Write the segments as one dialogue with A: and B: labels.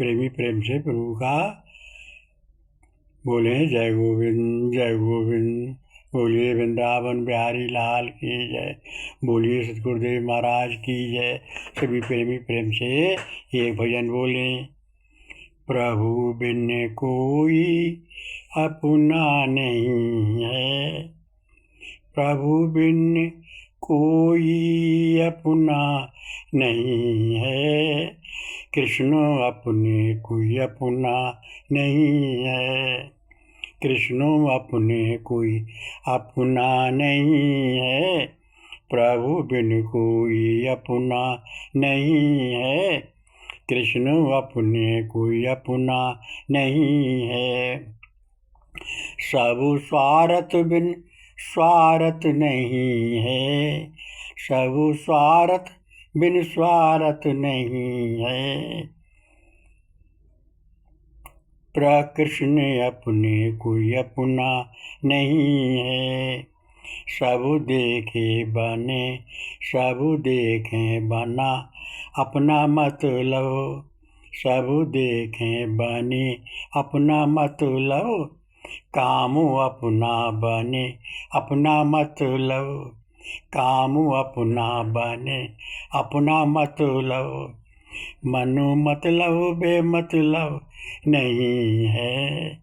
A: प्रेमी प्रेम से प्रभु का बोले जय गोविंद जय गोविंद। बोलिए वृंदावन बिहारी लाल की जय। बोलिए सतगुरुदेव महाराज की जय। सभी प्रेमी प्रेम से एक भजन बोले। प्रभु बिन कोई अपना नहीं है, प्रभु बिन कोई अपना नहीं है, कृष्ण अपने कोई अपना नहीं है, कृष्ण अपने कोई अपना नहीं है, प्रभु बिन कोई अपना नहीं है, कृष्ण अपने कोई अपना नहीं है। सब स्वार्थ बिन स्वार्थ नहीं है, सब स्वार्थ बिन स्वार्थ नहीं है, प्रकृष्ण अपने कोई अपना नहीं है। सब देखे बने सब देखें बना अपना मतलब, सब देखें बने अपना मतलब, काम अपना बने अपना मतलब, काम अपना बने अपना मतलब, मनो मतलब बेमतलब नहीं है,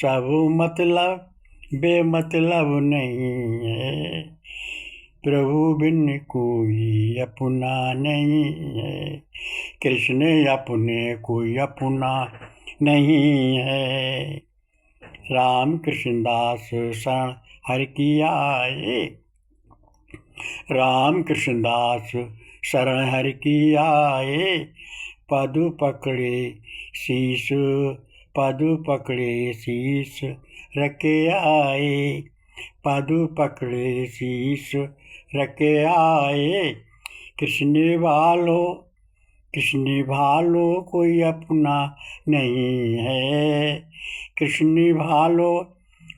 A: सब मतलब बेमतलब नहीं है, प्रभु बिन कोई अपना नहीं है, कृष्ण अपने कोई अपना नहीं है। राम कृष्णदास शरण हर की आए, राम कृष्णदास शरण हर की आए, पदु पकड़े शीश पदु पकड़े शीश रखे आए, पदु पकड़े शीश रखे आए, कृष्ण भालो कोई अपना नहीं है, कृष्ण भालो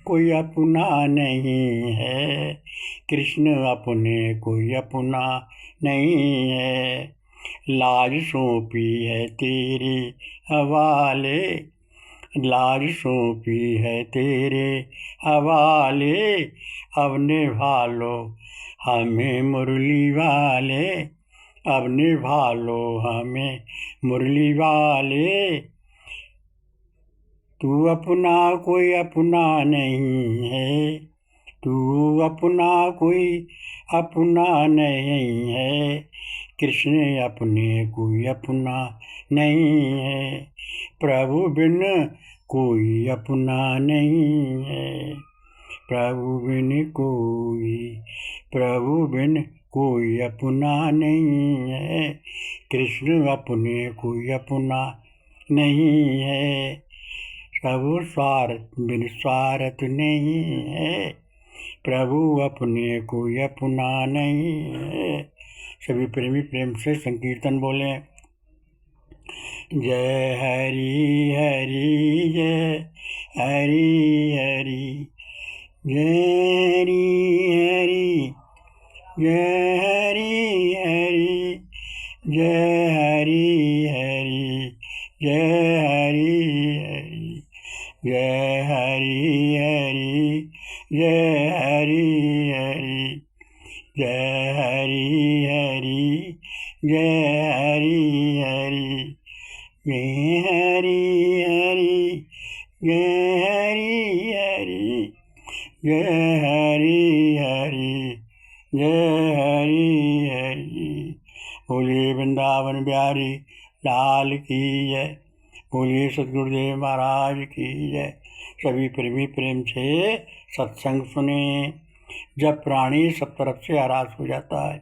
A: कोई अपना नहीं है, कृष्ण अपने कोई अपना नहीं है। लाज सौंपी है तेरे हवाले, लाज सौंपी है तेरे हवाले, अब निभा लो हमें मुरली वाले, अब निभा लो हमें मुरली वाले, तू अपना कोई अपना नहीं है, तू अपना कोई अपना नहीं है, कृष्ण अपने कोई अपना नहीं है, प्रभु बिन कोई अपना नहीं है, प्रभु बिन कोई अपना नहीं है, कृष्ण अपने कोई अपना नहीं है, सब स्वार्थ बिन स्वार्थ नहीं है, प्रभु अपने कोई अपना नहीं है। सभी प्रेमी प्रेम से संकीर्तन बोले। जय हरि हरि जय हरि हरि, जय हरि हरि जय हरि हरि, जय हरि हरि जय हरि हरि, जय हरि हरि जय हरि हरि, जय हरि हरि जय हरि हरि, जय हरि हरि जय हरि हरि, जय हरि हरि जय हरि हरि। बोलिए वृंदावन बिहारी लाल की जय, बोलिए सतगुरुदेव महाराज की जय। सभी प्रेमी प्रेम से सत्संग सुने। जब प्राणी सब तरफ से हरास हो जाता है,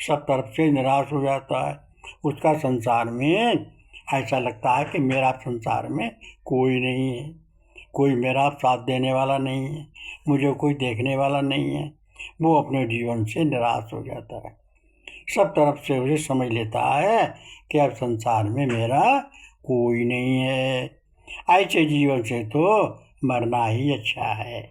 A: सब तरफ से निराश हो जाता है, उसका संसार में ऐसा लगता है कि मेरा संसार में कोई नहीं है, कोई मेरा साथ देने वाला नहीं है, मुझे कोई देखने वाला नहीं है, वो अपने जीवन से निराश हो जाता है। सब तरफ से उसे समझ लेता है कि अब संसार में मेरा कोई नहीं है। ऐसे जीवन से तो मरना ही अच्छा है,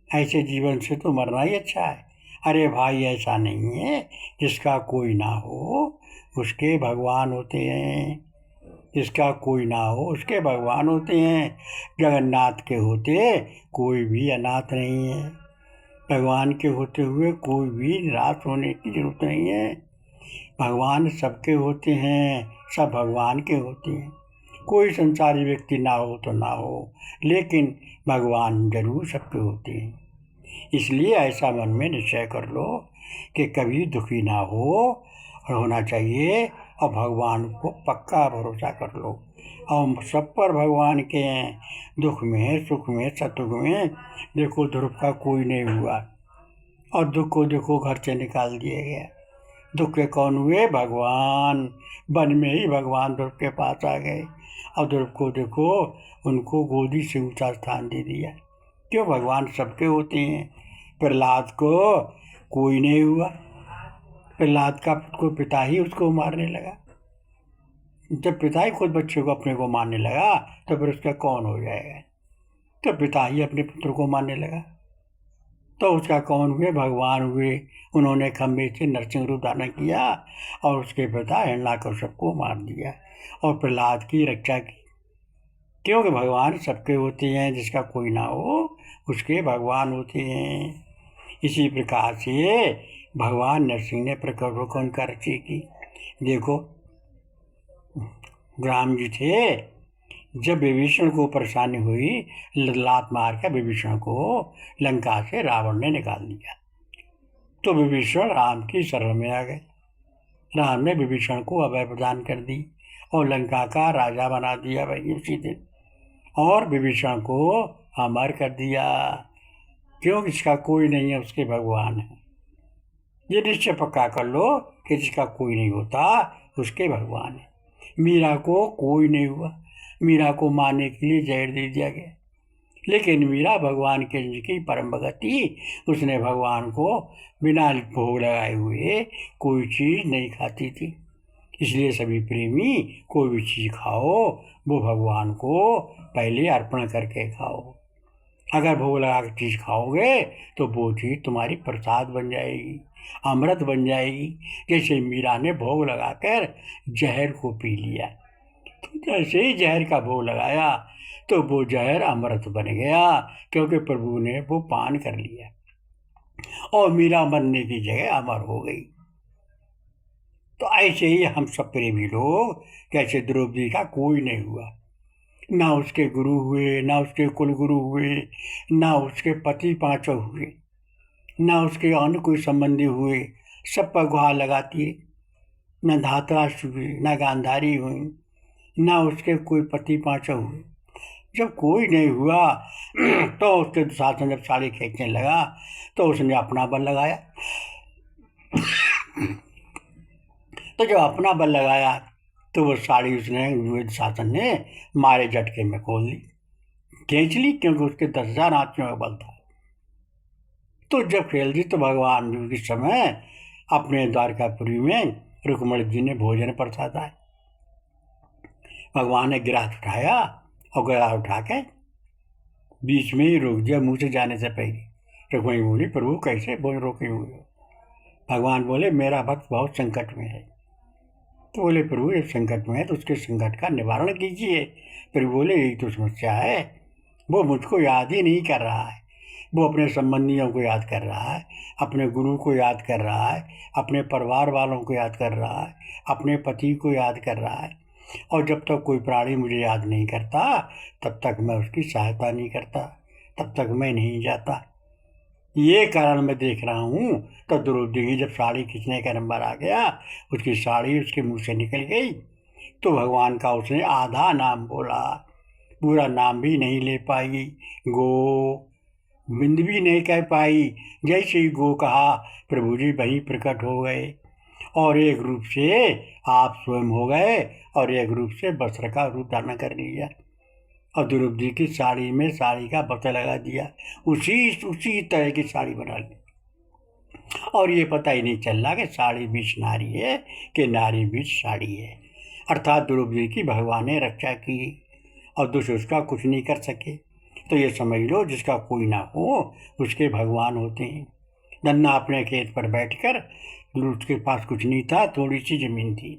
A: ऐसे जीवन से तो मरना ही अच्छा है। अरे भाई ऐसा नहीं है, जिसका कोई ना हो उसके भगवान होते हैं, जिसका कोई ना हो उसके भगवान होते हैं। जगन्नाथ के होते कोई भी अनाथ नहीं है। भगवान के होते हुए कोई भी निराश होने की जरूरत नहीं है। भगवान सबके होते हैं, सब भगवान के होते हैं। कोई संसारी व्यक्ति ना हो तो ना हो, लेकिन भगवान जरूर सबके होते हैं। इसलिए ऐसा मन में निश्चय कर लो कि कभी दुखी ना हो और होना चाहिए, और भगवान को पक्का भरोसा कर लो। और सब पर भगवान के हैं, दुख में, सुख में, सतुख में। देखो ध्रुव का कोई नहीं हुआ और दुख को देखो घर से निकाल दिया गया। दुख के कौन हुए? भगवान। वन में ही भगवान ध्रुव के पास आ गए और ध्रुव को देखो, उनको गोदी से ऊंचा स्थान दे दिया। क्यों? भगवान सबके होते हैं। प्रहलाद को कोई नहीं हुआ, प्रहलाद का को पिता ही उसको मारने लगा। जब पिता ही खुद बच्चे को अपने को मारने लगा तो फिर उसका कौन हो जाएगा? तो पिता ही अपने पुत्र को मारने लगा तो उसका कौन हुए? भगवान हुए। उन्होंने खंभे से नरसिंह रूप धारण किया और उसके पिता हिरण्याकश्यप को मार दिया और प्रहलाद की रक्षा की। क्योंकि भगवान सबके होते हैं, जिसका कोई ना हो उसके भगवान होते हैं। इसी प्रकार से भगवान नरसिंह ने प्रकट होकर उनका रक्षा की। देखो राम जी थे, जब विभीषण को परेशानी हुई, लात मार कर विभीषण को लंका से रावण ने निकाल दिया, तो विभीषण राम की शरण में आ गए। राम ने विभीषण को अभय प्रदान कर दी और लंका का राजा बना दिया भाई उसी दिन, और विभीषण को अमर कर दिया। क्यों? जिसका कोई नहीं है उसके भगवान है। ये निश्चय पक्का कर लो कि जिसका कोई नहीं होता उसके भगवान है। मीरा को कोई नहीं हुआ, मीरा को मारने के लिए जहर दे दिया गया, लेकिन मीरा भगवान के की परम भगत थी। उसने भगवान को बिना भोग लगाए हुए कोई चीज़ नहीं खाती थी। इसलिए सभी प्रेमी कोई भी चीज़ खाओ वो भगवान को पहले अर्पण करके खाओ। अगर भोग लगा कर चीज़ खाओगे तो वो चीज़ तुम्हारी प्रसाद बन जाएगी, अमृत बन जाएगी। जैसे मीरा ने भोग लगाकर जहर को पी लिया, तो जैसे ही जहर का भोग लगाया तो वो जहर अमृत बन गया, क्योंकि प्रभु ने वो पान कर लिया और मीरा मरने की जगह अमर हो गई। तो ऐसे ही हम सब प्रेमी लोग, कैसे द्रौपदी का कोई नहीं हुआ, ना उसके गुरु हुए, ना उसके कुल गुरु हुए, ना उसके पति पांचों हुए, ना उसके अन्य कोई संबंधी हुए, सब पर गुहार लगाती है। न धातराष्ट्र हुए, न गांधारी हुई, ना उसके कोई पति पांचों हुए। जब कोई नहीं हुआ तो उसके दुशासन जब साड़ी खींचने लगा तो उसने अपना बल लगाया। तो जब अपना बल लगाया तो वो साड़ी उसने दुशासन ने मारे झटके में खोल ली, खींच ली, क्योंकि उसके 10,000 हाथियों का बल था। तो जब खेल दी तो भगवान जी के समय अपने द्वारकापुरी में रुक्मणी जी ने भोजन परसादा है। भगवान ने गिलास उठाया और गिलास उठा के बीच में ही रोक दिया, मुंह से जाने से पहले। रुक्मणी बोली, प्रभु कैसे भोजन रोके हुए हो? भगवान बोले, मेरा भक्त बहुत संकट में है। तो बोले, प्रभु ये संकट में है तो उसके संकट का निवारण कीजिए। प्रभु बोले, यही तो समस्या है, वो मुझको याद ही नहीं कर रहा है। वो अपने संबंधियों को याद कर रहा है, अपने गुरु को याद कर रहा है, अपने परिवार वालों को याद कर रहा है, अपने पति को याद कर रहा है। और जब तक कोई प्राणी मुझे याद नहीं करता तब तक मैं उसकी सहायता नहीं करता, तब तक मैं नहीं जाता। ये कारण मैं देख रहा हूँ। तो द्रौपदी की जब साड़ी खींचने का नंबर आ गया, उसकी साड़ी उसके मुंह से निकल गई, तो भगवान का उसने आधा नाम बोला, पूरा नाम भी नहीं ले पाई। गो बिंद भी नहीं कह पाई। जैसे ही गो कहा, प्रभु जी वहीं प्रकट हो गए और एक रूप से आप स्वयं हो गए और एक रूप से वस्त्र का रूप धारण कर लिया और द्रौपदी की साड़ी में साड़ी का बता लगा दिया, उसी तरह की साड़ी बना ली। और ये पता ही नहीं चल रहा कि साड़ी बीच नारी है कि नारी बीच साड़ी है। अर्थात द्रौपदी की भगवान ने रक्षा की और दुष्ट उसका कुछ नहीं कर सके। तो ये समझ लो, जिसका कोई ना हो उसके भगवान होते हैं। नन्ना अपने खेत पर बैठकर, उसके पास कुछ नहीं था, थोड़ी सी जमीन थी,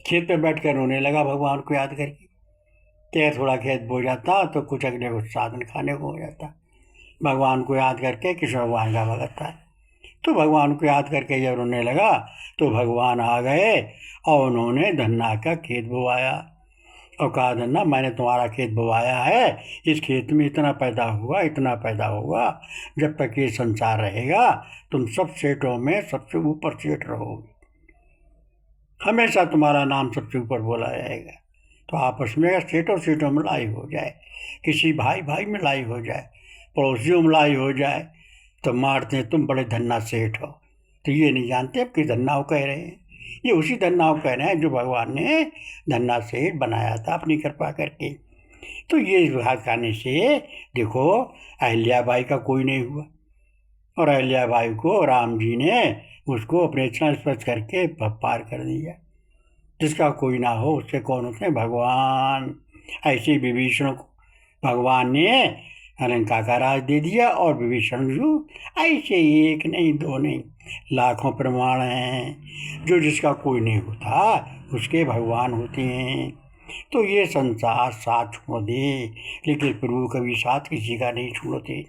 A: खेत पे बैठ कर रोने लगा भगवान को याद करके। क्या थोड़ा खेत बो जाता तो कुछ अगले कुछ साधन खाने को हो जाता। भगवान को याद करके कृष्ण भगवान का भगत था, तो भगवान को याद करके जब रोने लगा तो भगवान आ गए और उन्होंने धन्ना का खेत बोवाया और कहा, धन्ना मैंने तुम्हारा खेत बोवाया है, इस खेत में इतना पैदा हुआ, इतना पैदा हुआ, जब तक ये संसार रहेगा तुम सब सेठों में सबसे ऊपर सेठ रहोगे, हमेशा तुम्हारा नाम सबसे ऊपर बोला जाएगा। तो आपस में अगर सेठों सेठों में लड़ाई हो जाए, किसी भाई भाई में लड़ाई हो जाए, पड़ोसियों में लड़ाई हो जाए, तो मारते हैं तुम बड़े धन्ना सेठ हो। तो ये नहीं जानते अब कि धन्नाव कह रहे हैं, ये उसी धन्नाव कह रहे हैं जो भगवान ने धन्ना सेठ बनाया था अपनी कृपा करके। तो ये बात कहने से देखो अहिल्याबाई का कोई नहीं हुआ, और अहिल्याबाई को राम जी ने उसको अपने चरण स्पर्श करके पार कर दिया। जिसका कोई ना हो उससे कौन होते हैं? भगवान। ऐसे विभीषण को भगवान ने लंका का राज दे दिया, और विभीषण जो ऐसे एक नहीं दो नहीं लाखों प्रमाण हैं जो जिसका कोई नहीं होता उसके भगवान होते हैं। तो ये संसार साथ छोड़ दे, लेकिन प्रभु कभी साथ किसी का नहीं छोड़ते।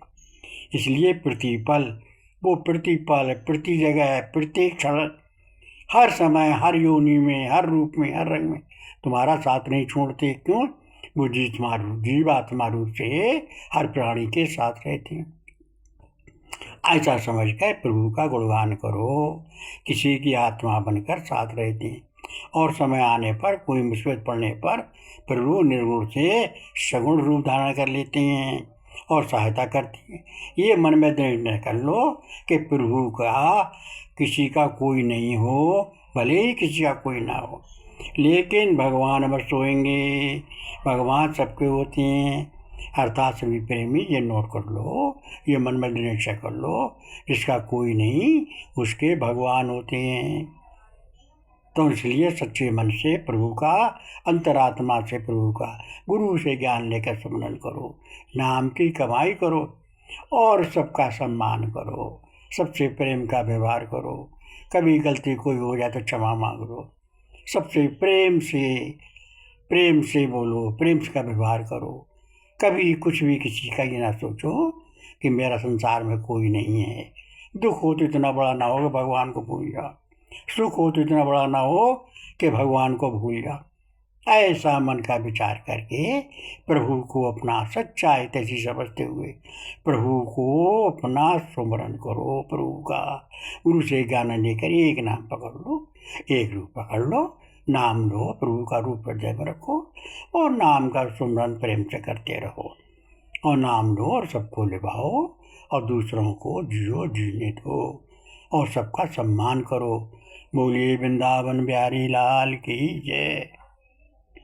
A: इसलिए प्रतिपल, वो प्रतिपल प्रति जगह प्रत्येक क्षण हर समय हर योनि में हर रूप में हर रंग में तुम्हारा साथ नहीं छोड़ते। क्यों? वो जीवात्मा रूप से हर प्राणी के साथ रहते हैं। ऐसा समझकर प्रभु का गुणगान करो, किसी की आत्मा बनकर साथ रहते हैं, और समय आने पर कोई मुसीबत पड़ने पर प्रभु निर्गुण से सगुण रूप धारण कर लेते हैं और सहायता करते हैं। ये मन में निर्णय कर लो कि प्रभु का किसी का कोई नहीं हो, भले ही किसी का कोई ना हो, लेकिन भगवान अवश्य होंगे, भगवान सबके होते हैं। अर्थात सभी प्रेमी ये नोट कर लो, ये मन में निश्चय कर लो, जिसका कोई नहीं उसके भगवान होते हैं। तो इसलिए सच्चे मन से प्रभु का, अंतरात्मा से प्रभु का, गुरु से ज्ञान लेकर स्मरण करो, नाम की कमाई करो, और सबका सम्मान करो, सबसे प्रेम का व्यवहार करो। कभी गलती कोई हो जाए तो क्षमा मांग लो, सबसे प्रेम से बोलो, प्रेम से का व्यवहार करो। कभी कुछ भी किसी का ये ना सोचो कि मेरा संसार में कोई नहीं है। दुख हो तो इतना बड़ा ना हो कि भगवान को भूल जा, सुख हो तो इतना बड़ा ना हो कि भगवान को भूल जा। ऐसा मन का विचार करके प्रभु को अपना सच्चा हितैषी समझते हुए प्रभु को अपना स्मरण करो। प्रभु का गुरु से ज्ञान लेकर एक नाम पकड़ लो, एक रूप पकड़ लो, नाम लो, प्रभु का रूप हृदय में रखो, और नाम का सुमरन प्रेम से करते रहो, और नाम लो और सबको निभाओ, और दूसरों को जियो जीने दो, और सबका सम्मान करो। बोलिए वृंदावन बिहारी लाल की जय।